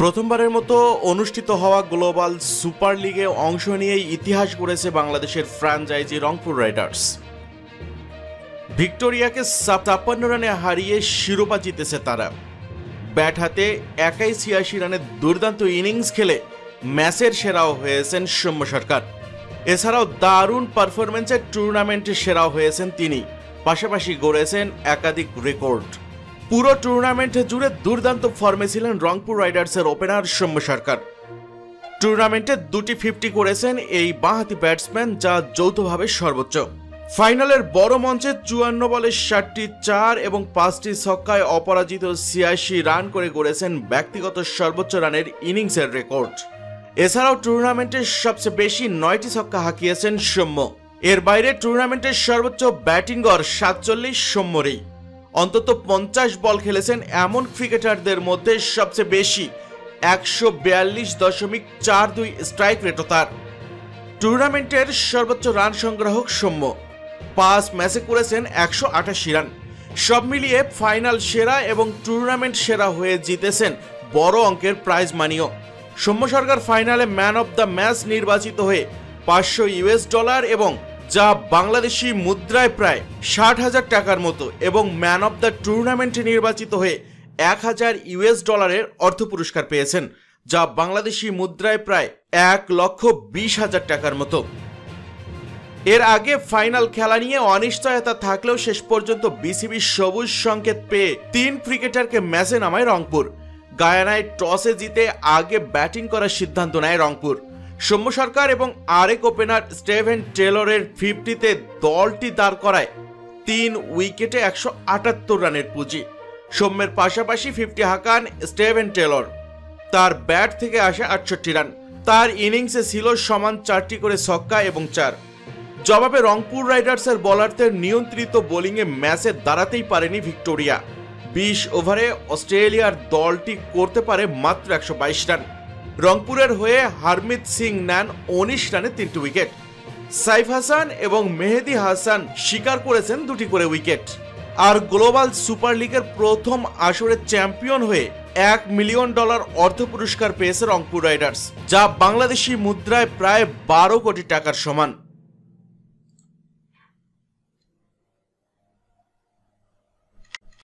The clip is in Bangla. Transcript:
প্রথমবারের মতো অনুষ্ঠিত হওয়া গ্লোবাল সুপার লিগে অংশ নিয়েই ইতিহাস গড়েছে বাংলাদেশের ফ্র্যাঞ্চাইজি রংপুর রাইডার্স। ভিক্টোরিয়াকে ৫৭ রানে হারিয়ে শিরোপা জিতেছে তারা। ব্যাট হাতে একাই ৮৬ রানের দুর্দান্ত ইনিংস খেলে ম্যাচের সেরাও হয়েছেন সৌম্য সরকার। এছাড়াও দারুণ পারফরমেন্সে টুর্নামেন্টে সেরাও হয়েছেন তিনি, পাশাপাশি গড়েছেন একাধিক রেকর্ড। পুরো টুর্নামেন্ট জুড়ে দুর্দান্ত ফর্মে ছিলেন রংপুর রাইডার্সের ওপেনার সৌম্য সরকার। টুর্নামেন্টে ২টি ৫০ করেছেন এই বাঁহাতি ব্যাটসম্যান, যা যৌথভাবে সর্বোচ্চ। ফাইনালের বড় মঞ্চে ৫৪ বলে ৬০টি ৪ এবং ৫টি ছক্কায় অপরাজিত ৮৬ রান করে গড়েছেন ব্যক্তিগত সর্বোচ্চ রানের ইনিংসের রেকর্ড। এছাড়াও টুর্নামেন্টের সবচেয়ে বেশি ৯টি ছক্কা হাঁকিয়েছেন সৌম্য। এর বাইরে টুর্নামেন্টের সর্বোচ্চ ব্যাটিং গড় ৪৭ সৌম্যরই। অন্তত ৫০ বল খেলেছেন এমন ক্রিকেটারদের মধ্যে সবচেয়ে বেশি ১৪২.৪২ স্ট্রাইক রেটও তার। টুর্নামেন্টের সর্বোচ্চ রান সংগ্রাহক সৌম্য ৫ ম্যাচে করেছেন ১৮৮ রান। সব মিলিয়ে ফাইনাল সেরা এবং টুর্নামেন্ট সেরা হয়ে জিতেছেন বড় অঙ্কের প্রাইজ মানিও। সৌম্য সরকার ফাইনালে ম্যান অব দ্য ম্যাচ নির্বাচিত হয়ে $৫০০ এবং যা বাংলাদেশি মুদ্রায় প্রায় ৬০,০০০ টাকার মতো এবং ম্যান অব দ্য টুর্নামেন্টে নির্বাচিত হয়ে $১,০০০ অর্থ পুরস্কার পেয়েছেন, যা বাংলাদেশি মুদ্রায় প্রায় ১,২০,০০০ টাকার মতো। এর আগে ফাইনাল খেলা নিয়ে অনিশ্চয়তা থাকলেও শেষ পর্যন্ত বিসিবি সবুজ সংকেত পেয়ে ৩ ক্রিকেটারকে ম্যাচে নামায় রংপুর। গায়ানায় টসে জিতে আগে ব্যাটিং করার সিদ্ধান্ত নেয় রংপুর। সৌম্য সরকার এবং আরেক ওপেনার স্টিভেন টেলরের ৫০তে দলটি দাঁড় করায় ৩ উইকেটে ১৭৮ রানের পুঁজি। সৌম্যের পাশাপাশি ৫০ হাঁকান স্টিভেন টেলর। তার ব্যাট থেকে আসে ৬৮ রান। তার ইনিংসে ছিল সমান ৪টি করে ছক্কা এবং ৪। জবাবে রংপুর রাইডার্সের বোলারদের নিয়ন্ত্রিত বোলিংয়ে ম্যাচে দাঁড়াতেই পারেনি ভিক্টোরিয়া। ২০ ওভারে অস্ট্রেলিয়ার দলটি করতে পারে মাত্র ১২২ রান। রংপুরের হয়ে হারমিত সিং নেন ১৯ রানে ৩টি উইকেট। সাইফ হাসান এবং মেহেদি হাসান শিকার করেছেন ২টি করে উইকেট। আর গ্লোবাল সুপার লিগের প্রথম আসরে চ্যাম্পিয়ন হয়ে $১ মিলিয়ন অর্থ পুরস্কার পেয়েছে রংপুর রাইডার্স, যা বাংলাদেশি মুদ্রায় প্রায় ১২ কোটি টাকার সমান।